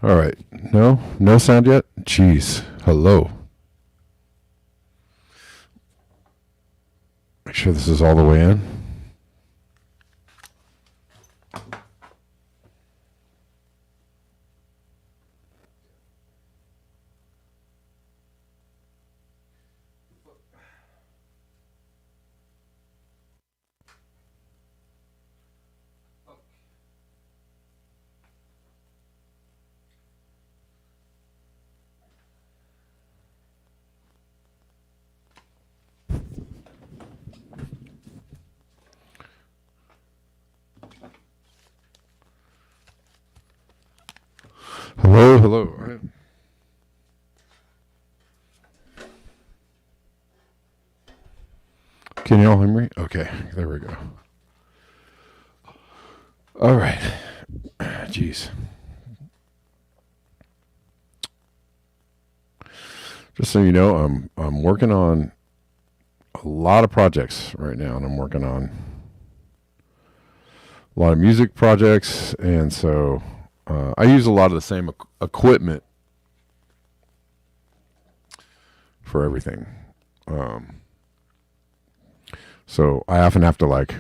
All right. No sound yet? Jeez. Hello. Make sure this is all the way in. Hello. All right. Can you all hear me? Okay, there we go. All right. Jeez. Just so you know, I'm working on a lot of projects right now, and I'm working on a lot of music projects, and so I use a lot of the same equipment for everything. So I often have to like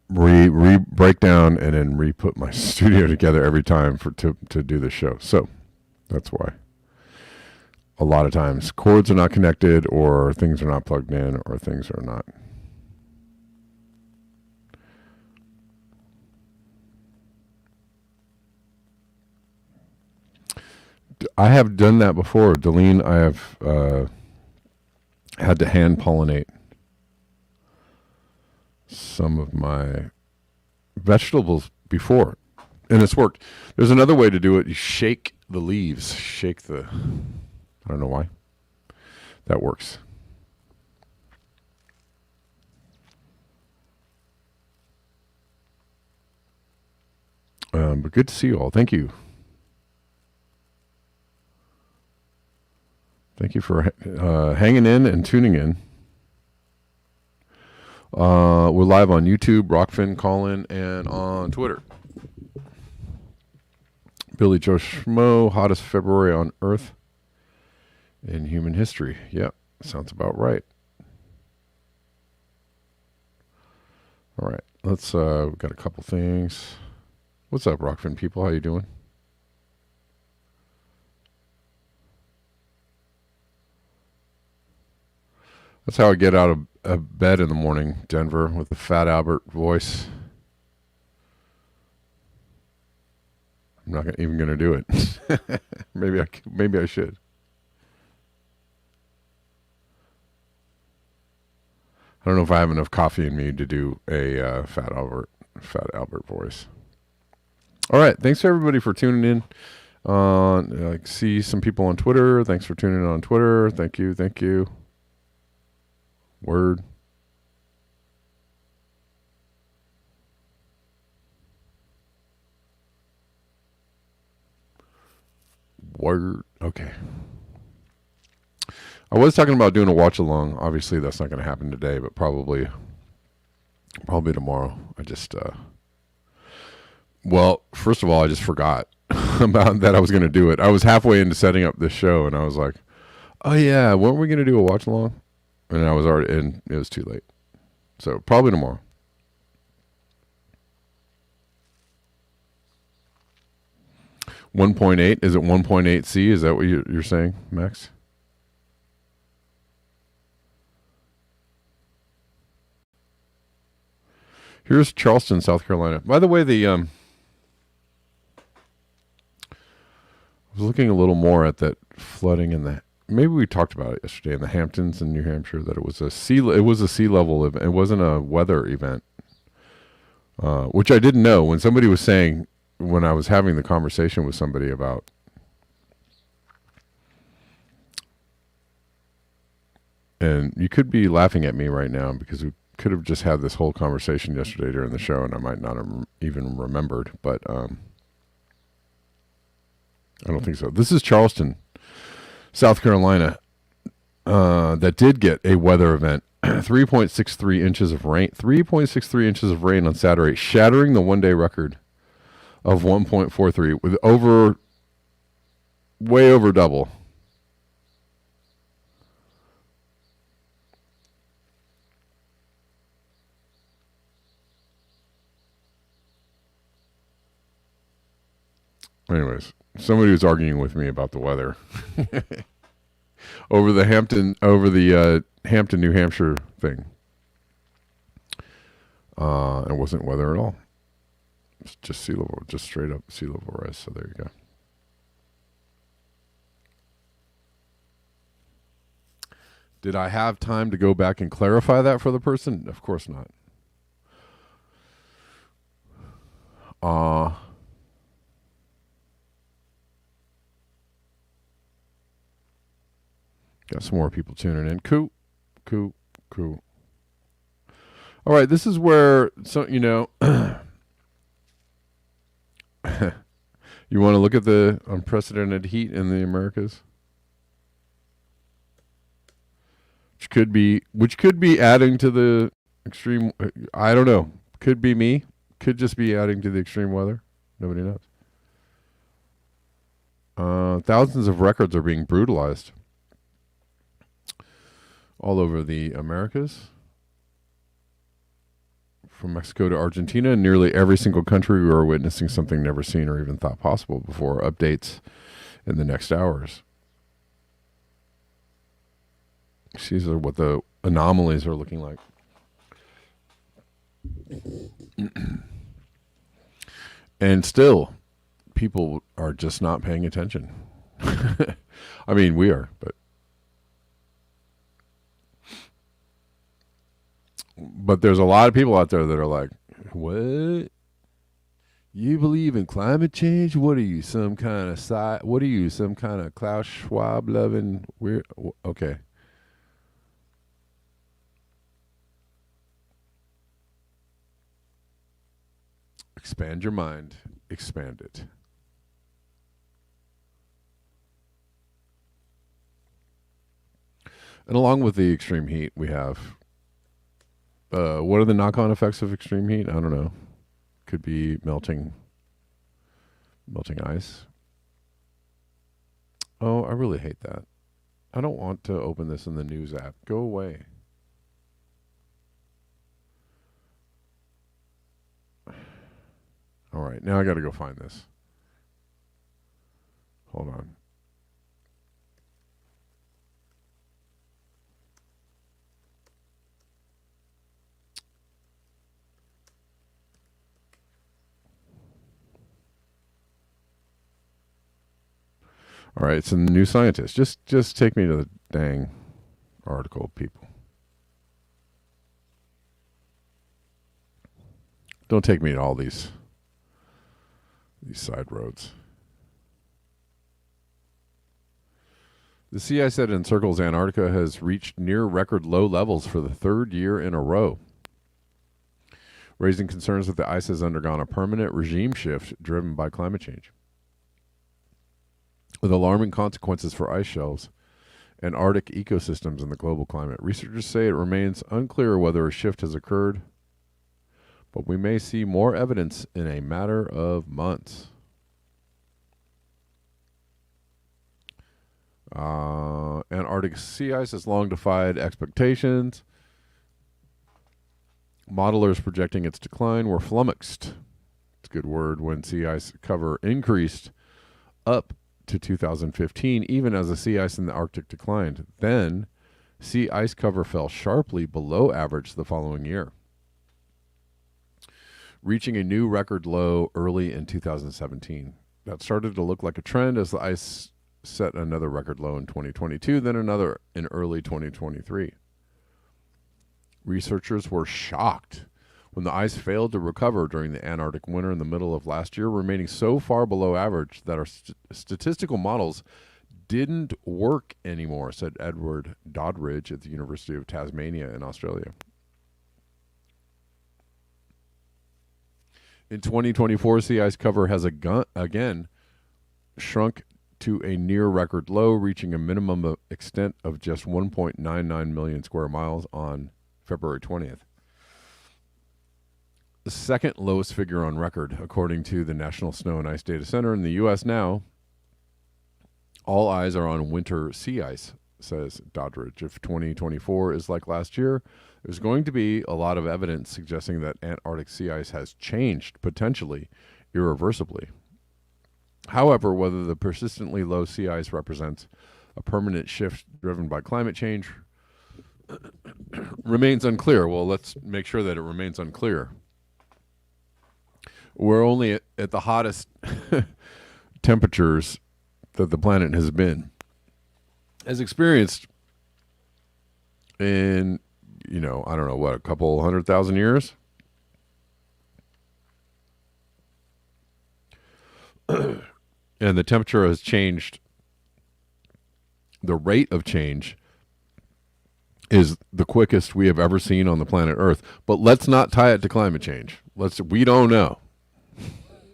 break down and then re-put my studio together every time to do the show. So that's why. A lot of times cords are not connected, or things are not plugged in, or things are not. I have done that before. Delene, I have had to hand pollinate some of my vegetables before, and it's worked. There's another way to do it. You shake the leaves. I don't know why. That works. But good to see you all. Thank you. Thank you for hanging in and tuning in. We're live on YouTube, Rockfin, Colin, and on Twitter. Billy Joe Schmo, hottest February on Earth in human history. Yep, sounds about right. All right, let's. We've got a couple things. What's up, Rockfin people? How you doing? That's how I get out of bed in the morning, Denver, with the Fat Albert voice. I'm not even going to do it. maybe I should. I don't know if I have enough coffee in me to do a Fat Albert voice. All right, thanks everybody for tuning in. I see some people on Twitter. Thanks for tuning in on Twitter. Thank you. Word. Okay. I was talking about doing a watch along. Obviously, that's not going to happen today, but probably tomorrow. I just, well, first of all, I just forgot about that I was going to do it. I was halfway into setting up this show, and I was like, oh yeah, weren't we going to do a watch along? And I was already in. It was too late. So probably tomorrow. $1.8. Is it 1.8C? Is that what you're saying, Max? Here's Charleston, South Carolina. By the way, I was looking a little more at that flooding in the. Maybe we talked about it yesterday in the Hamptons in New Hampshire, that it was a sea level event. It wasn't a weather event, which I didn't know. When somebody was saying, when I was having the conversation with somebody about and you could be laughing at me right now because we could have just had this whole conversation yesterday during the show and I might not have even remembered, but I don't think so. This is Charleston, South Carolina, that did get a weather event. 3.63 inches of rain. 3.63 inches of rain on Saturday, shattering the one-day record of 1.43 with way over double. Anyways, somebody was arguing with me about the weather over the Hampton, New Hampshire thing. It wasn't weather at all. It's just sea level, just straight up sea level rise. So there you go. Did I have time to go back and clarify that for the person? Of course not. Got some more people tuning in. Cool. All right, this is where, so you know, you want to look at the unprecedented heat in the Americas, which could be adding to the extreme. I don't know. Could be me. Could just be adding to the extreme weather. Nobody knows. Thousands of records are being brutalized all over the Americas, from Mexico to Argentina. In nearly every single country, we are witnessing something never seen or even thought possible before. Updates in the next hours. These are what the anomalies are looking like. And still, people are just not paying attention. I mean, we are, but there's a lot of people out there that are like, what? You believe in climate change? What are you, some kind of What are you, some kind of Klaus Schwab loving weird? Okay. Expand your mind. Expand it. And along with the extreme heat, we have what are the knock-on effects of extreme heat? I don't know. Could be melting ice. Oh, I really hate that. I don't want to open this in the news app. Go away. All right, now I got to go find this. Hold on. All right, it's in the New Scientist. Just take me to the dang article, people. Don't take me to all these side roads. The sea ice that encircles Antarctica has reached near record low levels for the third year in a row, raising concerns that the ice has undergone a permanent regime shift driven by climate change. With alarming consequences for ice shelves and Arctic ecosystems in the global climate, researchers say it remains unclear whether a shift has occurred, but we may see more evidence in a matter of months. Antarctic sea ice has long defied expectations. Modelers projecting its decline were flummoxed. It's a good word when sea ice cover increased up to 2015, even as the sea ice in the Arctic declined. Then, sea ice cover fell sharply below average the following year, reaching a new record low early in 2017. That started to look like a trend as the ice set another record low in 2022, then another in early 2023. Researchers were shocked when the ice failed to recover during the Antarctic winter in the middle of last year, remaining so far below average that our statistical models didn't work anymore, said Edward Doddridge at the University of Tasmania in Australia. In 2024, sea ice cover has again shrunk to a near record low, reaching a minimum extent of just 1.99 million square miles on February 20th. The second lowest figure on record, according to the National Snow and Ice Data Center in the U.S. now. All eyes are on winter sea ice, says Doddridge. If 2024 is like last year, there's going to be a lot of evidence suggesting that Antarctic sea ice has changed, potentially irreversibly. However, whether the persistently low sea ice represents a permanent shift driven by climate change remains unclear. Well, let's make sure that it remains unclear. We're only at the hottest temperatures that the planet has experienced in, I don't know, a couple 100,000 years? And the temperature has changed. The rate of change is the quickest we have ever seen on the planet Earth. But let's not tie it to climate change. We don't know.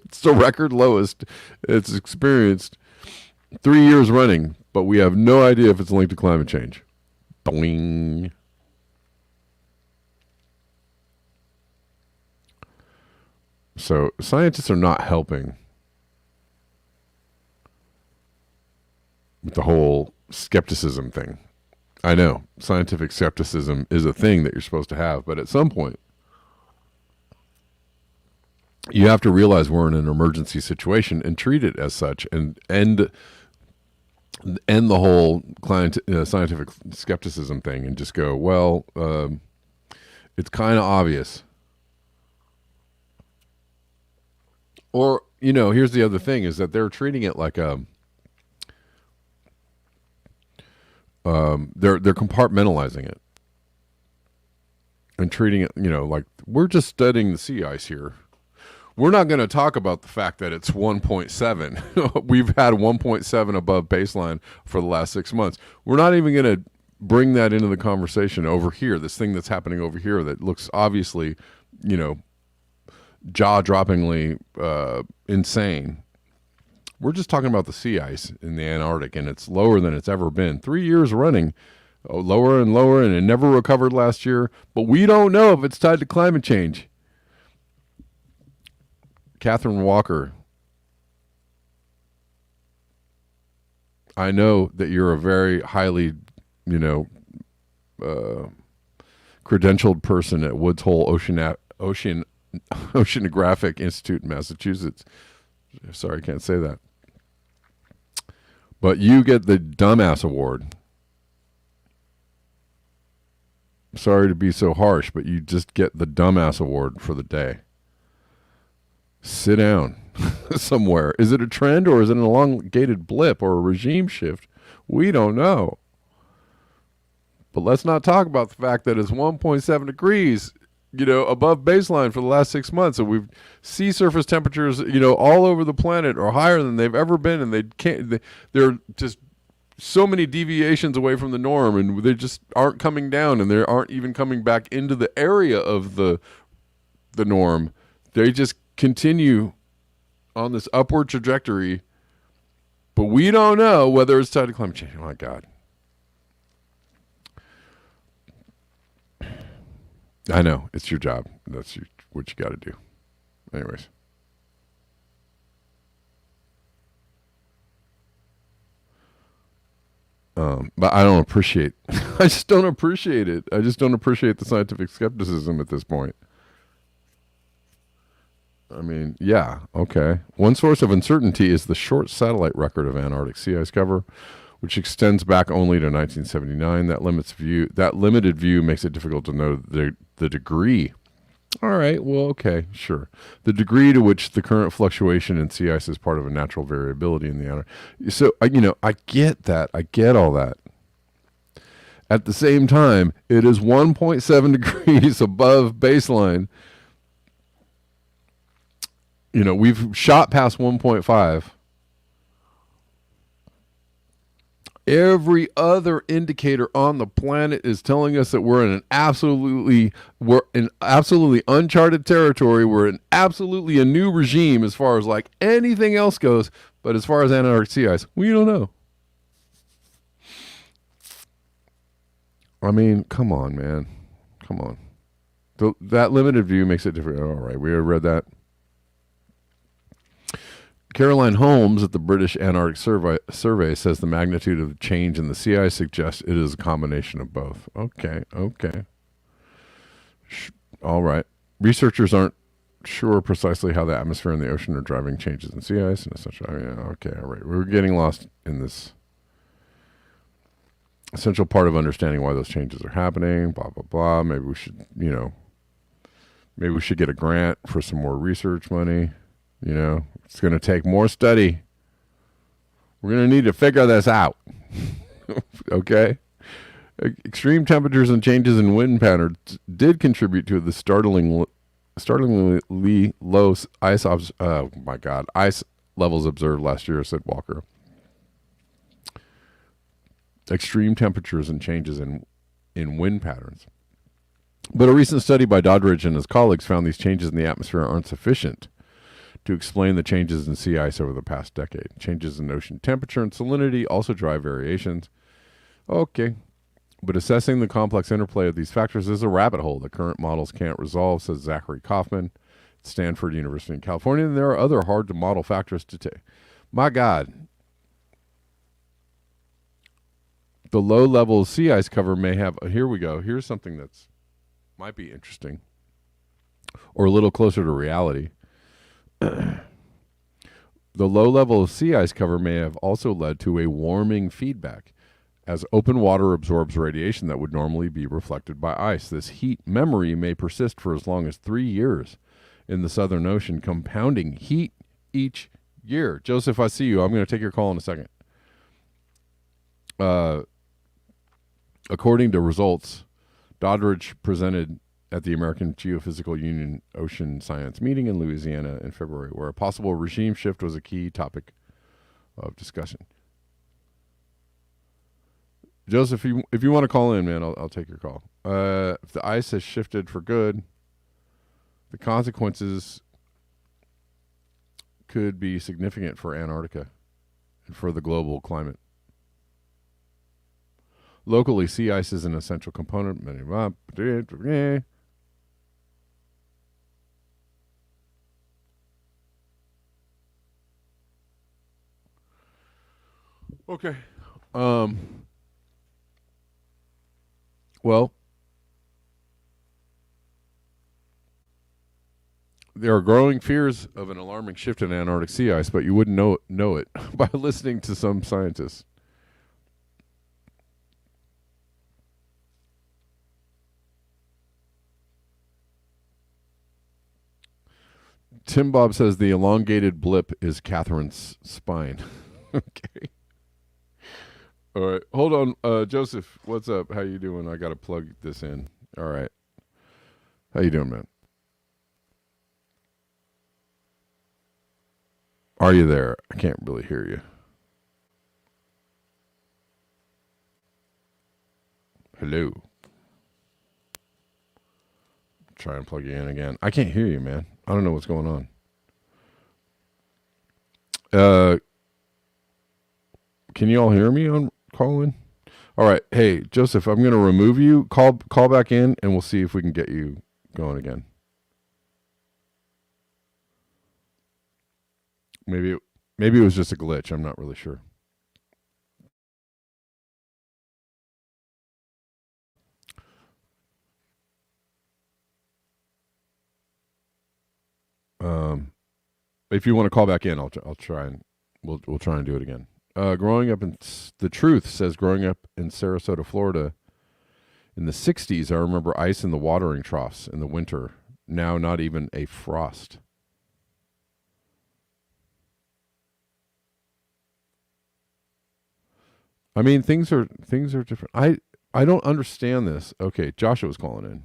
It's the record lowest it's experienced 3 years running, but we have no idea if it's linked to climate change. Doing. So scientists are not helping with the whole skepticism thing. I know scientific skepticism is a thing that you're supposed to have, but at some point you have to realize we're in an emergency situation and treat it as such, and end the whole scientific skepticism thing and just go, well, it's kind of obvious. Or, here's the other thing, is that they're treating it like they're compartmentalizing it and treating it, like we're just studying the sea ice here. We're not going to talk about the fact that it's 1.7. We've had 1.7 above baseline for the last 6 months. We're not even going to bring that into the conversation over here, this thing that's happening over here that looks obviously, jaw-droppingly insane. We're just talking about the sea ice in the Antarctic, and it's lower than it's ever been. 3 years running, lower and lower, and it never recovered last year. But we don't know if it's tied to climate change. Catherine Walker, I know that you're a very highly, credentialed person at Woods Hole Oceanographic Institute in Massachusetts. Sorry, I can't say that. But you get the dumbass award. Sorry to be so harsh, but you just get the dumbass award for the day. Sit down somewhere. Is it a trend or is it an elongated blip or a regime shift? We don't know. But let's not talk about the fact that it's 1.7 degrees, above baseline for the last 6 months. And we've sea surface temperatures, all over the planet are higher than they've ever been. And they're just so many deviations away from the norm, and they just aren't coming down, and they aren't even coming back into the area of the norm. They just continue on this upward trajectory, but we don't know whether it's tied to climate change. Oh my God. I know, it's your job. That's what you got to do. Anyways. But I don't appreciate, I just don't appreciate it. I just don't appreciate the scientific skepticism at this point. I mean, yeah, okay. One source of uncertainty is the short satellite record of Antarctic sea ice cover, which extends back only to 1979. That limited view makes it difficult to know the degree. All right, well, okay, sure. The degree to which the current fluctuation in sea ice is part of a natural variability in the Antarctic. So, I get that. I get all that. At the same time, it is 1.7 degrees above baseline. We've shot past 1.5. Every other indicator on the planet is telling us that we're in absolutely uncharted territory. We're in absolutely a new regime as far as like anything else goes. But as far as Antarctic sea ice, we don't know. I mean, come on, man. Come on. That limited view makes it different. All right, we read that. Caroline Holmes at the British Antarctic Survey says the magnitude of the change in the sea ice suggests it is a combination of both. Okay. All right. Researchers aren't sure precisely how the atmosphere and the ocean are driving changes in sea ice and such. Okay, all right. We're getting lost in this essential part of understanding why those changes are happening, blah, blah, blah. Maybe we should, get a grant for some more research money. It's going to take more study. We're going to need to figure this out. Okay? Extreme temperatures and changes in wind patterns did contribute to the startlingly low ice levels observed last year, said Walker. Extreme temperatures and changes in wind patterns. But a recent study by Doddridge and his colleagues found these changes in the atmosphere aren't sufficient to explain the changes in sea ice over the past decade. Changes in ocean temperature and salinity also drive variations. Okay. But assessing the complex interplay of these factors is a rabbit hole that current models can't resolve, says Zachary Kaufman at Stanford University in California. And there are other hard-to-model factors to take. My God. The low level of sea ice cover may have... Here we go. Here's something that's might be interesting or a little closer to reality. The low level of sea ice cover may have also led to a warming feedback, as open water absorbs radiation that would normally be reflected by ice. This heat memory may persist for as long as 3 years in the Southern Ocean, compounding heat each year. Joseph, I see you. I'm going to take your call in a second. According to results Doddridge presented at the American Geophysical Union Ocean Science meeting in Louisiana in February, where a possible regime shift was a key topic of discussion. Joseph, if you want to call in, man, I'll take your call. If the ice has shifted for good, the consequences could be significant for Antarctica and for the global climate. Locally, sea ice is an essential component. Okay. Well, there are growing fears of an alarming shift in Antarctic sea ice, but you wouldn't know it by listening to some scientists. Tim Bob says the elongated blip is Catherine's spine. Okay. All right. Hold on. Joseph, what's up? How you doing? I got to plug this in. All right. How you doing, man? Are you there? I can't really hear you. Hello. Try and plug you in again. I can't hear you, man. I don't know what's going on. Can you all hear me on call in? All right. Hey, Joseph, I'm going to remove you. Call back in, and we'll see if we can get you going again. Maybe it was just a glitch. I'm not really sure. If you want to call back in, I'll try and we'll try and do it again. Growing up in the Truth says growing up in Sarasota, Florida, in the 60s, I remember ice in the watering troughs in the winter. Now, not even a frost. I mean, things are different. I don't understand this. Okay, Joshua's calling in.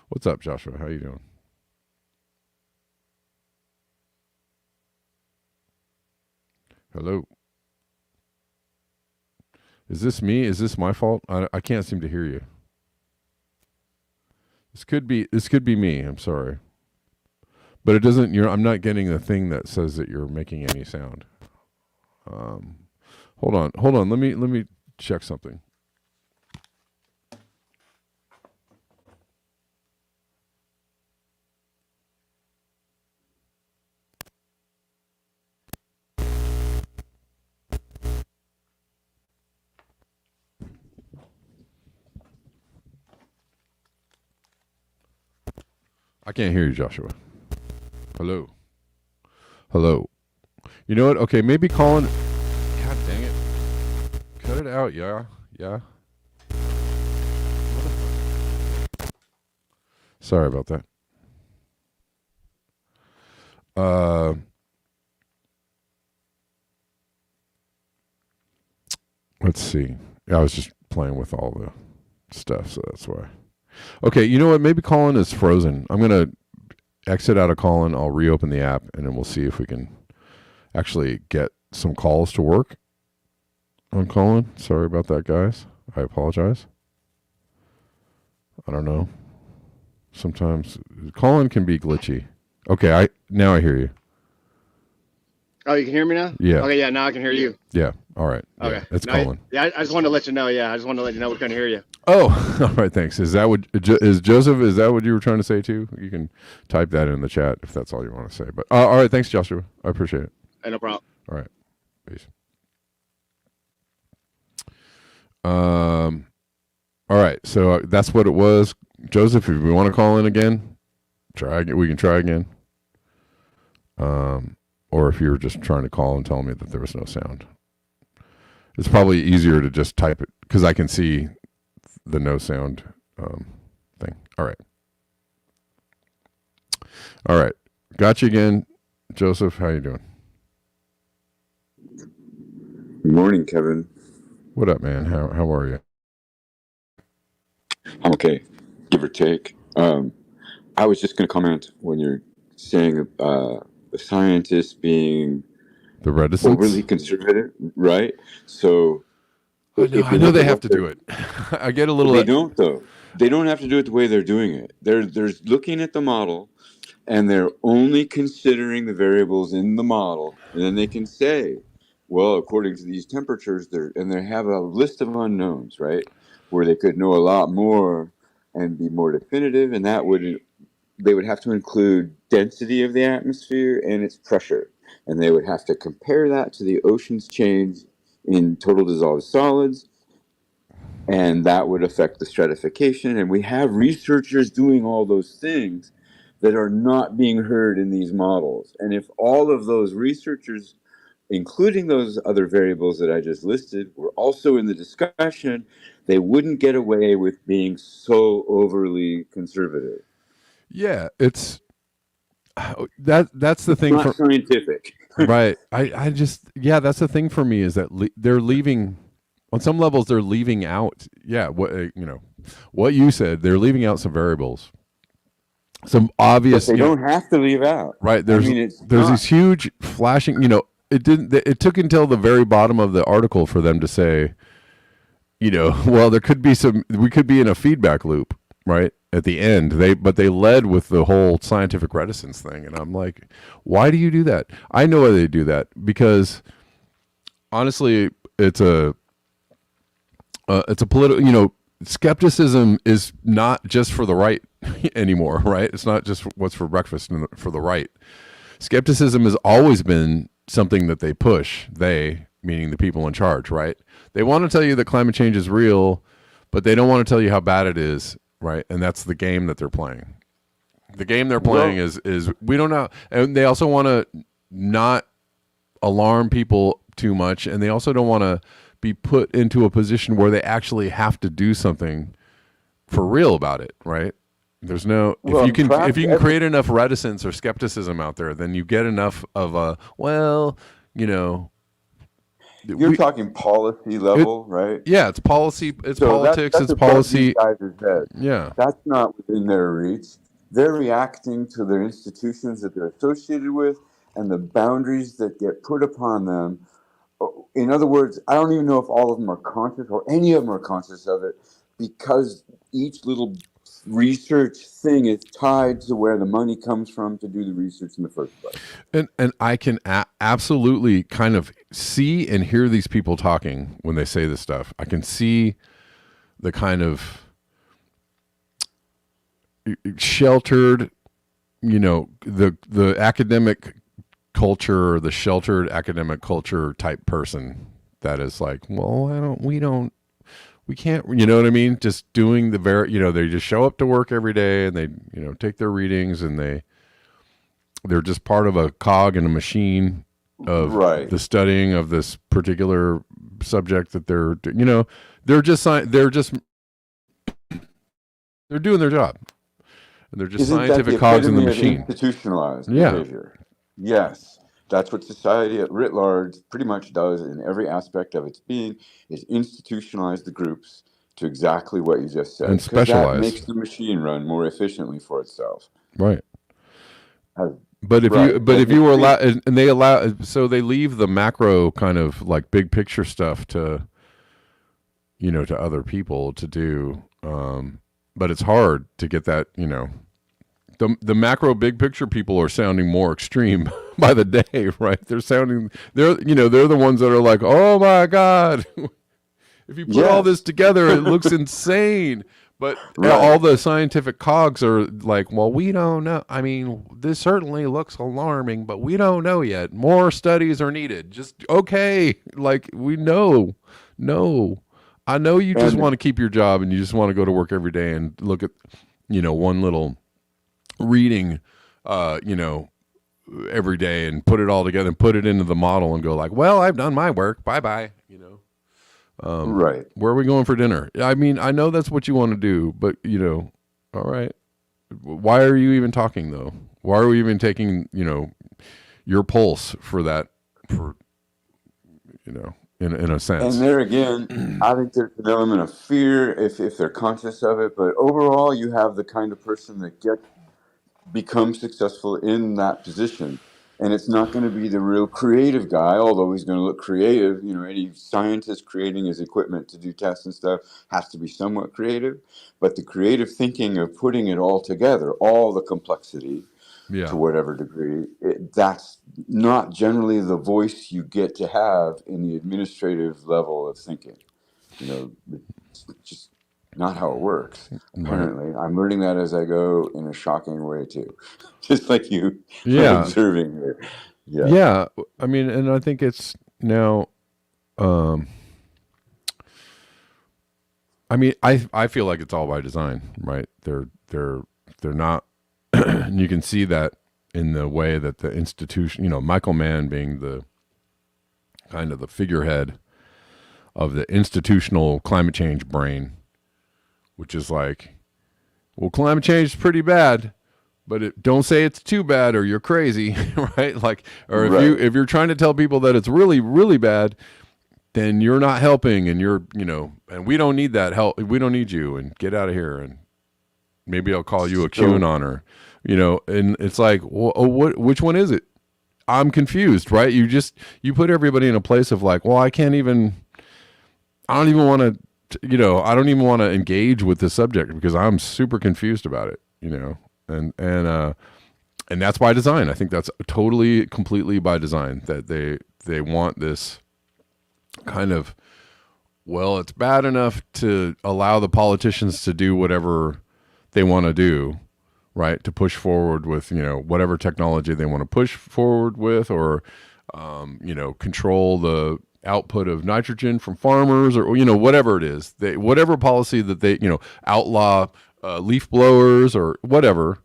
What's up, Joshua? How you doing? Hello. Is this me? Is this my fault? I can't seem to hear you. This could be me. I'm sorry. But it doesn't I'm not getting the thing that says that you're making any sound. Hold on. Let me check something. I can't hear you, Joshua. Hello. You know what? Okay, maybe calling. God dang it. Cut it out, yeah. Sorry about that. Let's see. I was just playing with all the stuff, so that's why. Okay, you know what? Maybe Colin is frozen. I'm going to exit out of Colin. I'll reopen the app, and then we'll see if we can actually get some calls to work on Colin. Sorry about that, guys. I apologize. I don't know. Sometimes Colin can be glitchy. Okay, now I hear you. Oh, you can hear me now? Yeah. Okay, yeah, now I can hear you. Yeah. All right. Okay. Yeah, it's Colin. Yeah, I just wanted to let you know. Yeah, I just wanted to let you know we couldn't hear you. Oh, all right. Thanks. Is Joseph? Is that what you were trying to say too? You can type that in the chat if that's all you want to say. But all right. Thanks, Joshua. I appreciate it. Hey, no problem. All right. Peace. All right. So that's what it was, Joseph. If we want to call in again, try again. We can try again. Or if you're just trying to call and tell me that there was no sound, it's probably easier to just type it because I can see the no sound thing. All right. Got you again, Joseph. How you doing? Good morning, Kevin. What up, man? How are you? I'm okay, give or take. Um, I was just going to comment when you're saying the scientists being The reticence. overly conservative, right? So if I you know look they at have what to do it. I get a little. they don't though. They don't have to do it the way they're doing it. They're looking at the model and they're only considering the variables in the model, and then they can say, well, according to these temperatures, they have a list of unknowns, right? Where they could know a lot more and be more definitive, and they would have to include density of the atmosphere and its pressure, and they would have to compare that to the ocean's change in total dissolved solids, and that would affect the stratification. And we have researchers doing all those things that are not being heard in these models. And if all of those researchers, including those other variables that I just listed, were also in the discussion, they wouldn't get away with being so overly conservative. Yeah, it's that's the thing Not for scientific. right. I just that's the thing for me is that they're leaving on some levels. They're leaving out what what you said. They're leaving out some variables, some obvious. But they don't have to leave out. Right. There's these huge flashing. It didn't. It took until the very bottom of the article for them to say, well, there could be we could be in a feedback loop, right? At the end, but they led with the whole scientific reticence thing, and I'm like, why do you do that? I know why they do that, because honestly, it's a political. Skepticism is not just for the right anymore, right? It's not just what's for breakfast for the right. Skepticism has always been something that they push. They, meaning the people in charge, right? They want to tell you that climate change is real, but they don't want to tell you how bad it is, right? And that's the game that they're playing. The game they're playing is we don't know, and they also want to not alarm people too much, and they also don't want to be put into a position where they actually have to do something for real about it, right? There's no if you can create enough reticence or skepticism out there, then you get enough of a You're talking policy level, right? Yeah, it's policy, it's politics, it's policy. Yeah, that's not within their reach. They're reacting to their institutions that they're associated with and the boundaries that get put upon them. In other words, I don't even know if all of them are conscious or any of them are conscious of it, because each little research thing is tied to where the money comes from to do the research in the first place. And I can absolutely kind of see and hear these people talking when they say this stuff. I can see the kind of sheltered, the academic culture, or the sheltered academic culture type person that is like, well, we can't, you know what I mean? Just doing they just show up to work every day and they, take their readings, and they're just part of a cog in a machine of the studying of this particular subject that they're doing their job. And they're just scientific cogs in the machine. Institutionalized behavior. Yes. That's what society at writ large pretty much does in every aspect of its being, is institutionalize the groups to exactly what you just said. And specialize. That makes the machine run more efficiently for itself. Right. If you were allowed, and they allow, so they leave the macro kind of like big picture stuff to, to other people to do. But it's hard to get that, the macro big picture people are sounding more extreme by the day, right? They're the ones that are like, oh my God, if you put all this together, it looks insane. But all the scientific cogs are like, well, we don't know. I mean, this certainly looks alarming, but we don't know yet. More studies are needed. Just, like, we know. No. I know you just want to keep your job and you just want to go to work every day and look at, one little reading, every day and put it all together and put it into the model and go like, well, I've done my work. Bye-bye. Where are we going for dinner? I mean, I know that's what you want to do, but all right. Why are you even talking though? Why are we even taking, your pulse for that, in a sense. And there again, I think there's an element of fear if they're conscious of it. But overall, you have the kind of person that becomes successful in that position. And it's not going to be the real creative guy, although he's going to look creative. You know, any scientist creating his equipment to do tests and stuff has to be somewhat creative. But the creative thinking of putting it all together, all the complexity, Yeah. to whatever degree, that's not generally the voice you get to have in the administrative level of thinking. You know, it's just not how it works. Apparently, I'm learning that as I go in a shocking way too, just like you Yeah. observing here. Yeah. I mean, and I think it's now. I mean, I feel like it's all by design, right? They're not. You can see that in the way that the institution, you know, Michael Mann being the kind of the figurehead of the institutional climate change brain, which is like, well, climate change is pretty bad, but don't say it's too bad or you're crazy, right? Like, or if you're trying to tell people that it's really, really bad, then you're not helping, and you're, you know, and we don't need that help. We don't need you, and get out of here. And maybe I'll call you a QAnoner, you know. And it's like, which one is it? I'm confused, right? You put everybody in a place of like, well, I don't even want to, you know, I don't even want to engage with this subject because I'm super confused about it, you know. And that's by design. I think that's totally, completely by design, that they want this kind of, well, it's bad enough to allow the politicians to do whatever they want to do, right? To push forward with, you know, whatever technology they want to push forward with, or, you know, control the output of nitrogen from farmers, or, you know, whatever it is, whatever policy that they, you know, outlaw leaf blowers or whatever.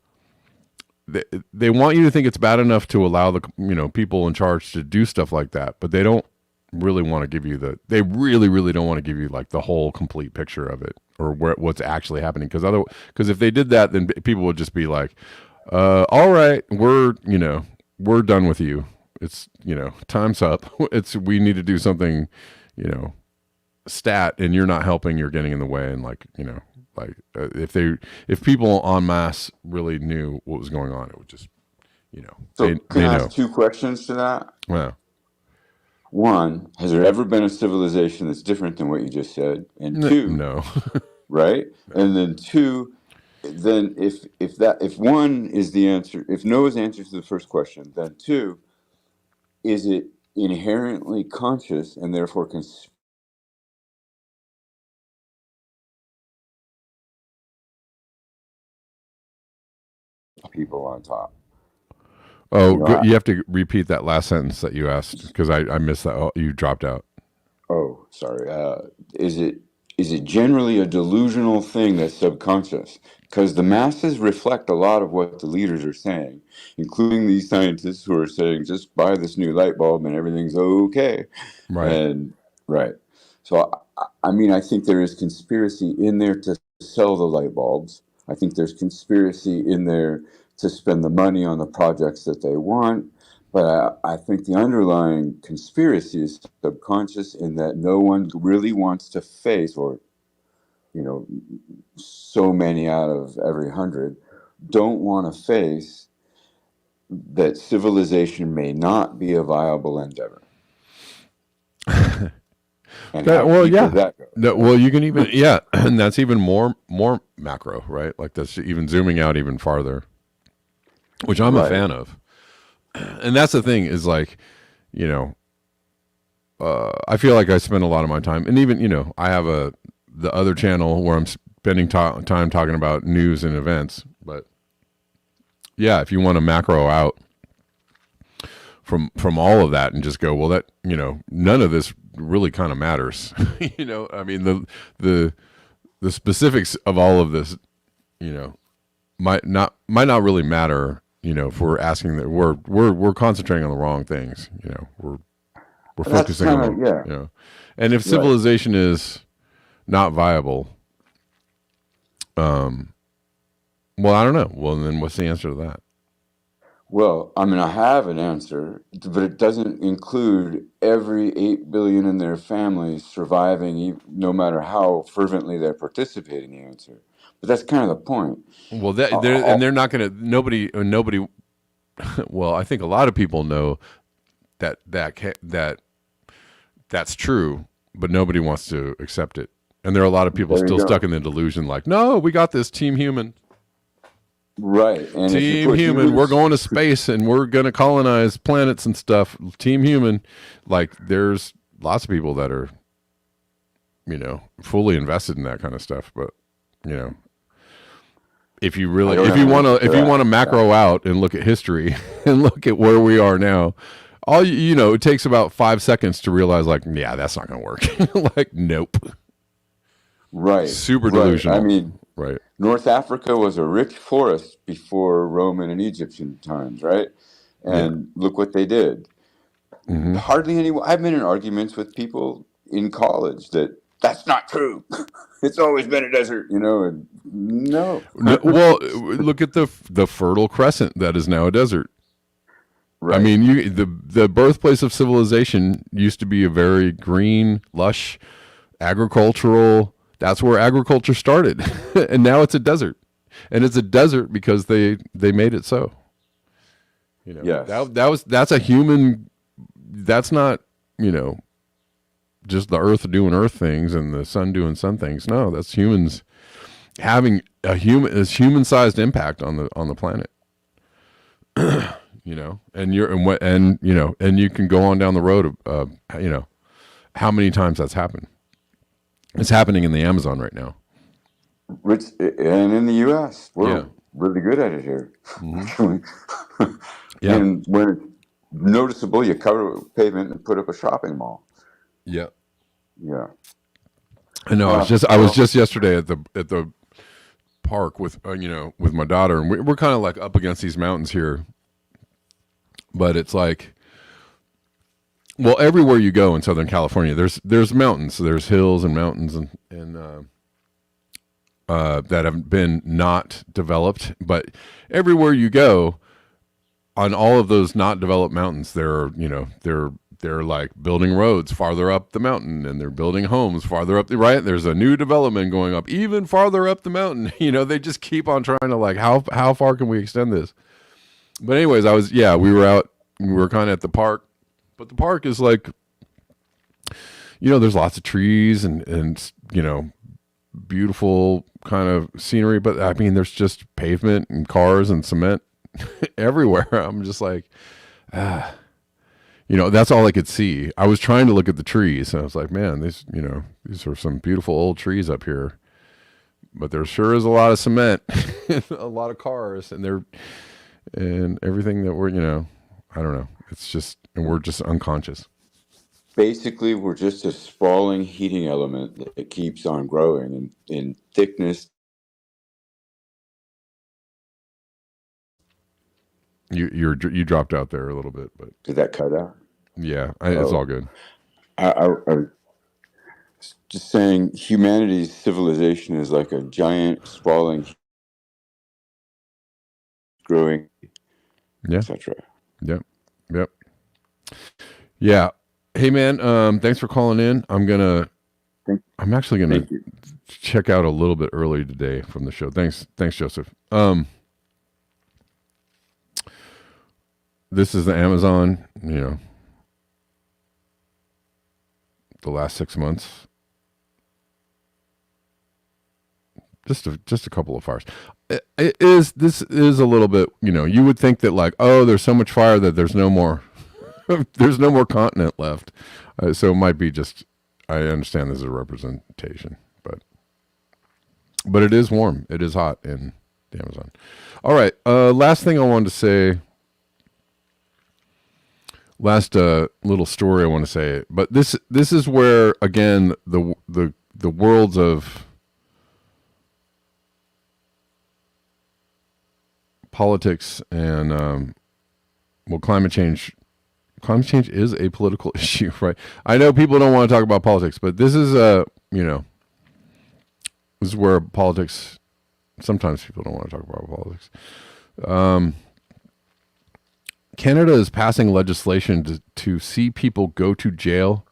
They want you to think it's bad enough to allow the, you know, people in charge to do stuff like that, but they don't really want to give you they really, really don't want to give you like the whole complete picture of it, or what's actually happening. Because if they did that, then people would just be like, all right, we're done with you. It's, you know, time's up. We need to do something, you know, stat, and you're not helping, you're getting in the way. And like, you know, like if people en masse really knew what was going on, it would just, you know. So can I ask two questions to that? Well, one, has there ever been a civilization that's different than what you just said? And two, no. Right? No. And then two, then if one is the answer, if no is the answer to the first question, then two, is it inherently conscious and therefore people on top? Oh, you have to repeat that last sentence that you asked, because I missed that. Oh, you dropped out. Oh, sorry. Is it generally a delusional thing that's subconscious? Because the masses reflect a lot of what the leaders are saying, including these scientists who are saying, just buy this new light bulb and everything's okay. Right. Right. So, I mean, I think there is conspiracy in there to sell the light bulbs. I think there's conspiracy in there to spend the money on the projects that they want. But I think the underlying conspiracy is subconscious, in that no one really wants to face, or, you know, so many out of every 100 don't want to face that civilization may not be a viable endeavor. Well, you can even, yeah, and that's even more macro, right? Like that's even zooming out even farther, which I'm a fan of. And that's the thing, is like, you know, I feel like I spend a lot of my time, and even, you know, I have the other channel where I'm spending time talking about news and events. But yeah, if you want to macro out from all of that and just go, well, that, you know, none of this really kind of matters. You know, I mean, the specifics of all of this, you know, might not really matter. You know, if we're asking that, we're concentrating on the wrong things. You know, we're focusing on you know, and if civilization is not viable, well, I don't know. Well, then what's the answer to that? Well, I mean, I have an answer, but it doesn't include every 8 billion in their families surviving, no matter how fervently they're participating in the answer. But that's kind of the point. Well, Uh, they're not going to. Nobody. Well, I think a lot of people know that that's true, but nobody wants to accept it. And there are a lot of people There you still go. stuck in the delusion, like, no, we got this, Team Human. Right. And if you Team put Human, humans, we're going to space and we're going to colonize planets and stuff. Team Human, like there's lots of people that are, fully invested in that kind of stuff. But, if you really, I don't if you have an want answer to, if for you that. want to macro out and look at history and look at where we are now, it takes about 5 seconds to realize, like, yeah, that's not going to work. Like, nope. Right. Super Right. delusional. I mean, Right. North Africa was a rich forest before Roman and Egyptian times, right? And look what they did. Hmm. Hardly anyone. I've been in arguments with people in college that's not true. It's always been a desert, and no. Well, look at the Fertile Crescent that is now a desert. Right. I mean, the birthplace of civilization used to be a very green, lush, agricultural. That's where agriculture started, and now it's a desert, and it's a desert because they made it so. Yes. That's a human. That's not just the Earth doing Earth things and the sun doing sun things. No, that's humans having a human-sized impact on the planet. And you can go on down the road of how many times that's happened. It's happening in the Amazon right now. And in the U.S., we're Yeah. really good at it here. Yeah. And when it's noticeable, you cover pavement and put up a shopping mall. Yeah. Yeah. I know. I was just yesterday at the park with with my daughter, and we're kind of like up against these mountains here. But it's like, well, everywhere you go in Southern California, there's mountains. So there's hills and mountains and that have been not developed. But everywhere you go, on all of those not developed mountains, they're like building roads farther up the mountain, and they're building homes farther up right. There's a new development going up even farther up the mountain. They just keep on trying to, like, how far can we extend this? But anyways, we were kind of at the park, but the park is like, there's lots of trees and beautiful kind of scenery, but I mean, there's just pavement and cars and cement everywhere. I'm just like, that's all I could see. I was trying to look at the trees, and I was like, man, these are some beautiful old trees up here, but there sure is a lot of cement, a lot of cars, and everything that we're, I don't know. It's just, and we're just unconscious. Basically, we're just a sprawling heating element that keeps on growing in thickness. You dropped out there a little bit, but Did that cut out? yeah, it's all good. I was just saying, humanity's civilization is like a giant sprawling growing, Yeah. etc. Yep. Yeah. Hey man, thanks for calling in. I'm actually gonna Thank you. check out a little bit early today from the show. Thanks, Joseph. This is the Amazon, the last 6 months. Just a couple of fires. This is a little bit, you would think that, like, oh, there's so much fire that there's no more there's no more continent left. So it might be just, I understand this is a representation, but it is warm. It is hot in the Amazon. All right. Last thing I wanted to say, last little story I want to say, but this is where, again, the worlds of politics and climate change is a political issue, right? I know people don't want to talk about politics, but this is this is where politics, sometimes people don't want to talk about politics. Canada is passing legislation to see people go to jail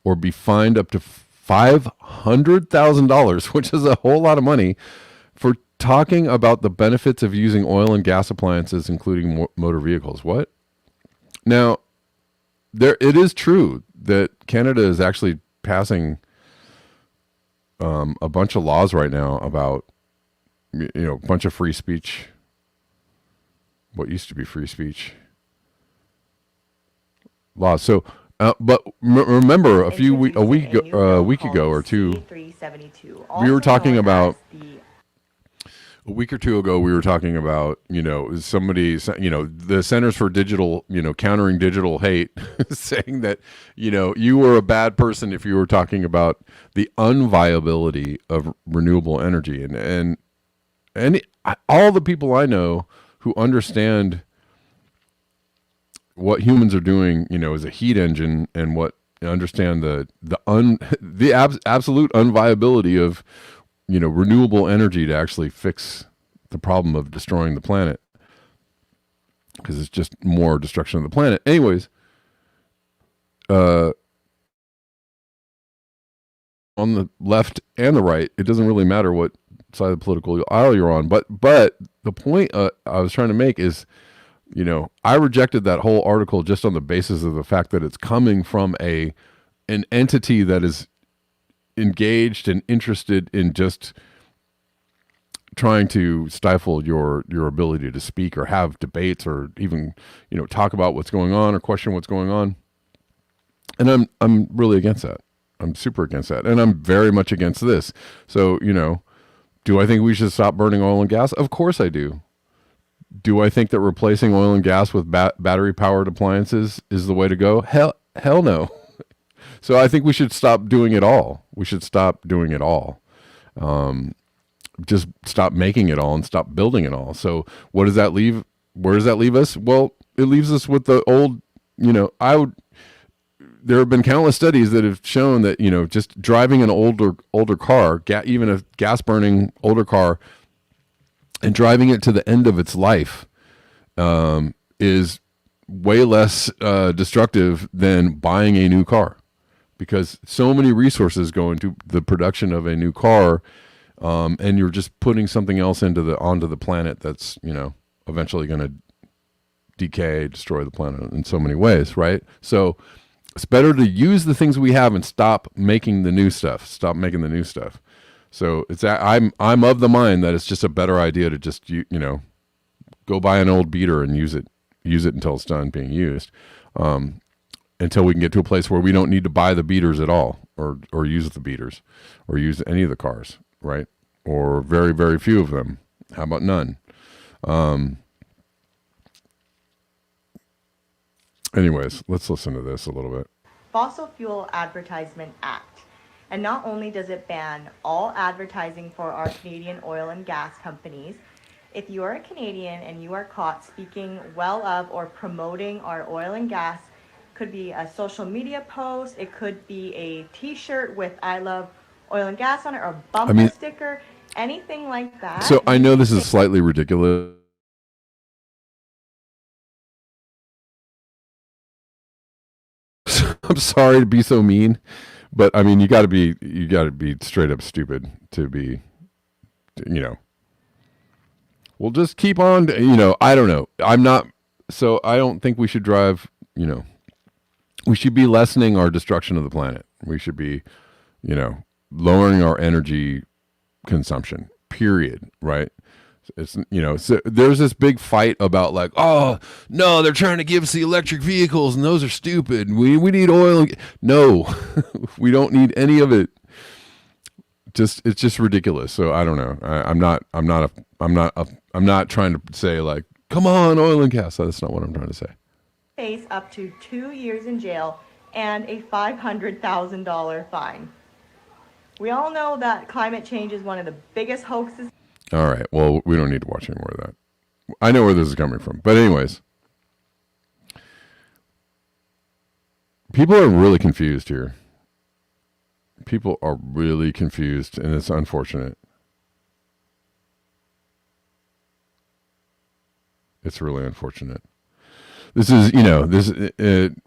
or be fined up to $500,000, which is a whole lot of money, for talking about the benefits of using oil and gas appliances, including motor vehicles. What? Now, it is true that Canada is actually passing a bunch of laws right now about, a bunch of free speech. What used to be free speech laws. So, but remember, a week ago or two, we were talking about. A week or two ago, we were talking about, the Centers for Digital, countering digital hate, saying that, you were a bad person if you were talking about the unviability of renewable energy. And all the people I know who understand what humans are doing, as a heat engine, and understand the absolute unviability of, renewable energy to actually fix the problem of destroying the planet, because it's just more destruction of the planet. Anyways, on the left and the right, it doesn't really matter what side of the political aisle you're on. But the point I was trying to make is, I rejected that whole article just on the basis of the fact that it's coming from an entity that is engaged and interested in just trying to stifle your ability to speak or have debates or even, talk about what's going on or question what's going on. And I'm really against that. I'm super against that. And I'm very much against this. So, do I think we should stop burning oil and gas? Of course I do. Do I think that replacing oil and gas with battery powered appliances is the way to go? Hell no. So I think we should stop doing it all. We should stop doing it all. Just stop making it all and stop building it all. So what does that leave? Where does that leave us? Well, it leaves us with the old, there have been countless studies that have shown that, just driving an older car, even a gas burning older car, and driving it to the end of its life, is way less destructive than buying a new car. Because so many resources go into the production of a new car, and you're just putting something else onto the planet that's, eventually going to decay, destroy the planet in so many ways, right? So it's better to use the things we have and stop making the new stuff. So I'm of the mind that it's just a better idea to just go buy an old beater and use it until it's done being used. Until we can get to a place where we don't need to buy the beaters at all, or use the beaters, or use any of the cars, right? Or very, very few of them. How about none? Anyways, let's listen to this a little bit. Fossil Fuel Advertisement Act. And not only does it ban all advertising for our Canadian oil and gas companies, if you are a Canadian and you are caught speaking well of or promoting our oil and gas, could be a social media post, it could be a t-shirt with I love oil and gas on it, or a bumper sticker, anything like that. So I know this is slightly ridiculous. I'm sorry to be so mean, but I mean, you got to be straight up stupid to be, we'll just keep on, I don't know. I don't think we should drive, we should be lessening our destruction of the planet. We should be, lowering our energy consumption, period. Right. It's, so there's this big fight about like, oh no, they're trying to give us the electric vehicles and those are stupid. We need oil. No, we don't need any of it. It's just ridiculous. So I don't know. I'm not trying to say like, come on, oil and gas. That's not what I'm trying to say. Face up to 2 years in jail and a $500,000 fine. We all know that climate change is one of the biggest hoaxes. All right. Well, we don't need to watch any more of that. I know where this is coming from. But anyways, people are really confused here. People are really confused, and it's unfortunate. It's really unfortunate. This is, you know, this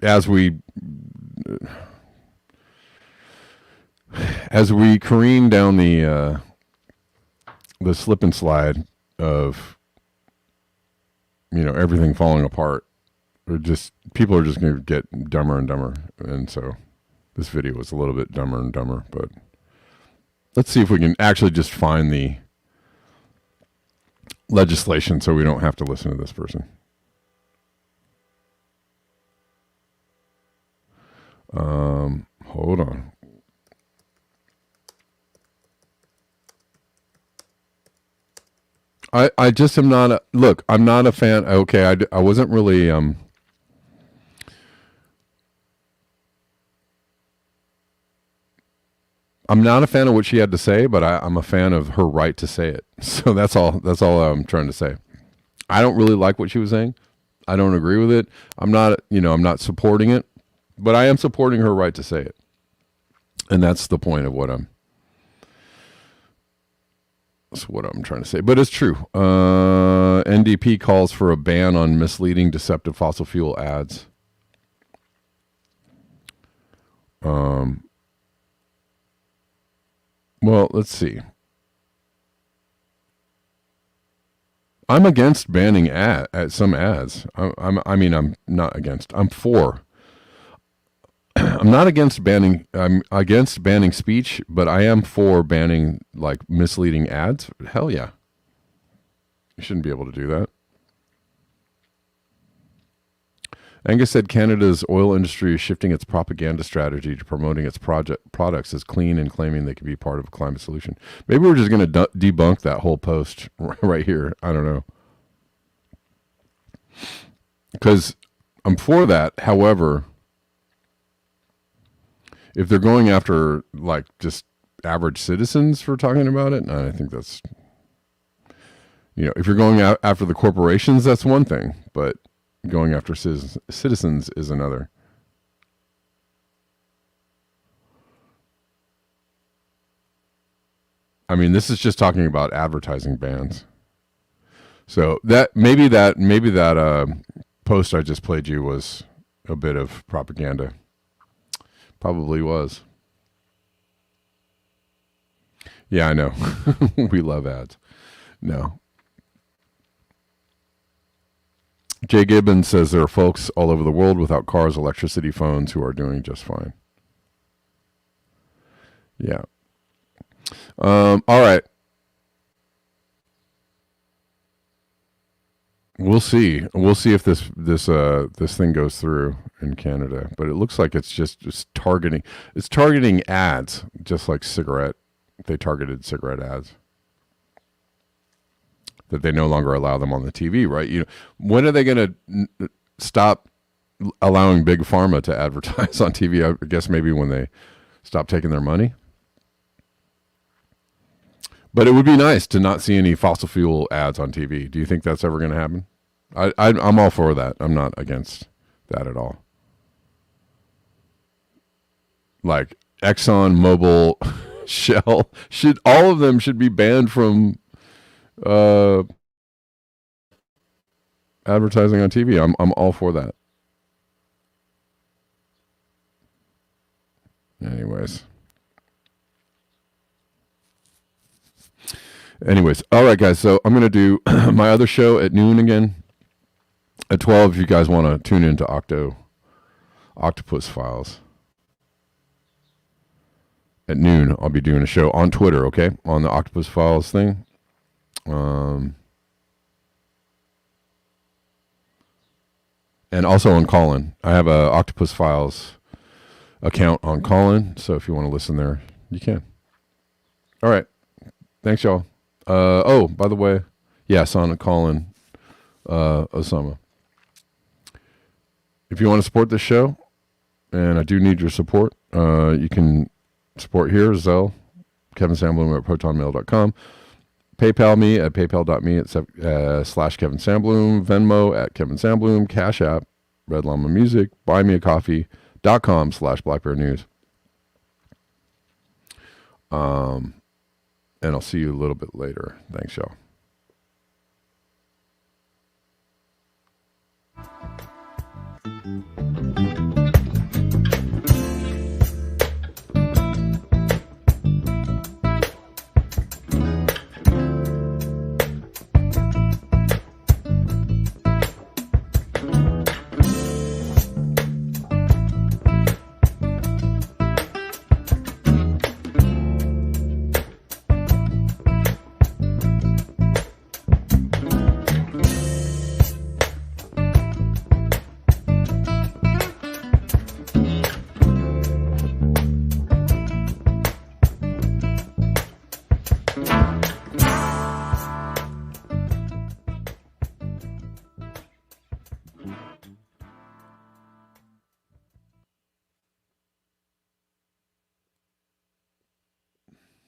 as we careen down the slip and slide of, you know, everything falling apart. People are just going to get dumber and dumber, and so this video was a little bit dumber and dumber. But let's see if we can actually just find the legislation so we don't have to listen to this person. Hold on. I just am not look, I'm not a fan. Okay, I wasn't really I'm not a fan of what she had to say, but I'm a fan of her right to say it. So that's all I'm trying to say. I don't really like what she was saying. I don't agree with it. I'm not supporting it, but I am supporting her right to say it. And that's the point of what I'm trying to say. But it's true. NDP calls for a ban on misleading, deceptive fossil fuel ads. Well, let's see. I'm against banning some ads. I'm not against. I'm for. I'm not against banning. I'm against banning speech, but I am for banning like misleading ads. Hell yeah. You shouldn't be able to do that. Angus said Canada's oil industry is shifting its propaganda strategy to promoting its products as clean and claiming they can be part of a climate solution. Maybe we're just going to debunk that whole post right here. I don't know. Because I'm for that. However, if they're going after like just average citizens for talking about it, I think that's, if you're going after the corporations, that's one thing, but going after citizens is another. I mean, this is just talking about advertising bans. So maybe that post I just played you was a bit of propaganda. Probably was. Yeah, I know. We love ads. No. Jay Gibbons says there are folks all over the world without cars, electricity, phones who are doing just fine. Yeah. All right. We'll see. We'll see if this thing goes through in Canada. But it looks like it's just targeting. It's targeting ads, just like they targeted cigarette ads. That they no longer allow them on the TV, right? When are they going to stop allowing big pharma to advertise on TV? I guess maybe when they stop taking their money. But it would be nice to not see any fossil fuel ads on TV. Do you think that's ever going to happen? I'm all for that. I'm not against that at all. Like Exxon, Mobil, Shell, all of them should be banned from advertising on TV. I'm all for that. Anyways, all right, guys. So I'm going to do my other show at noon again. At 12, if you guys want to tune into Octopus Files. At noon, I'll be doing a show on Twitter, okay? On the Octopus Files thing. And also on Callin. I have a Octopus Files account on Callin, so if you want to listen there, you can. All right. Thanks, y'all. By the way, yes, on Callin, Osama. If you want to support this show, and I do need your support, you can support here, Zelle, Kevin Sandblum at protonmail.com. PayPal me at paypal.me at /Kevin Sandblum, Venmo at Kevin Sandblum, Cash App, Red Llama Music, buymeacoffee.com /BlackBearNews. And I'll see you a little bit later. Thanks, y'all.